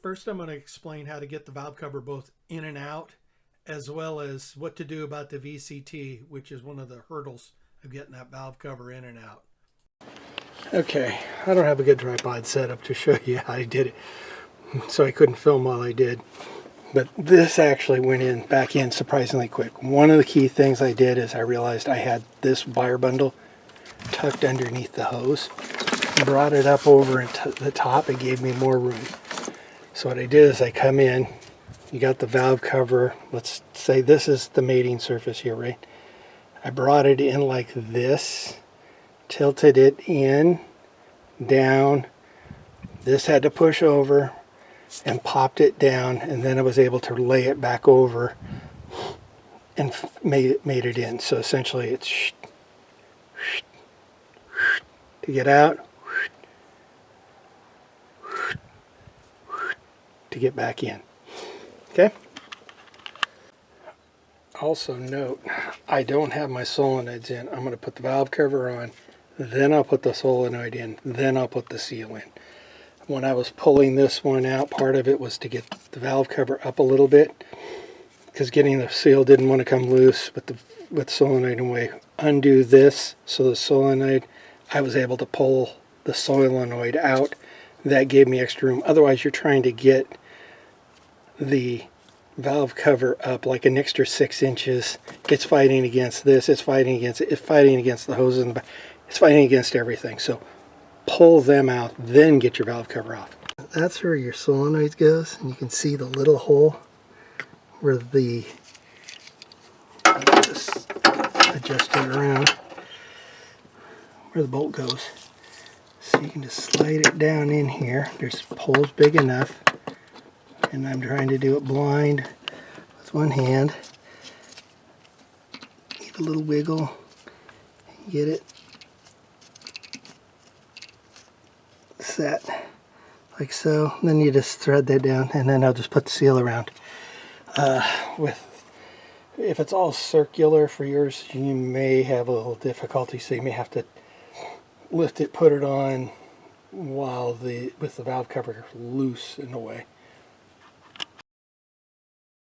First, I'm going to explain how to get the valve cover both in and out, as well as what to do about the VCT, which is one of the hurdles of getting that valve cover in and out. Okay, I don't have a good tripod setup to show you how I did it, so I couldn't film while I did. But this actually went back in surprisingly quick. One of the key things I did is I realized I had this wire bundle tucked underneath the hose. Brought it up over into the top. It gave me more room. So what I did is I come in, you got the valve cover, let's say this is the mating surface here, right? I brought it in like this, tilted it in, down, this had to push over, and popped it down, and then I was able to lay it back over and made it in. So essentially it's to get out, to get back in. Okay? Also note, I don't have my solenoids in. I'm going to put the valve cover on, then I'll put the solenoid in, then I'll put the seal in. When I was pulling this one out, part of it was to get the valve cover up a little bit, because getting the seal didn't want to come loose with solenoid in the way. Undo this, so the solenoid, I was able to pull the solenoid out. That gave me extra room. Otherwise, you're trying to get the valve cover up like an extra 6 inches. It's fighting against this, it's fighting against it, it's fighting against the hoses in the back, it's fighting against everything. So pull them out, then get your valve cover off. That's where your solenoid goes, and you can see the little hole where the, just adjust it around, where the bolt goes. So you can just slide it down in here. There's holes big enough, and I'm trying to do it blind with one hand. Give a little wiggle, get it set like so, and then you just thread that down, and then I'll just put the seal around. If it's all circular for yours, you may have a little difficulty, so you may have to lift it, put it on while with the valve cover loose in a way.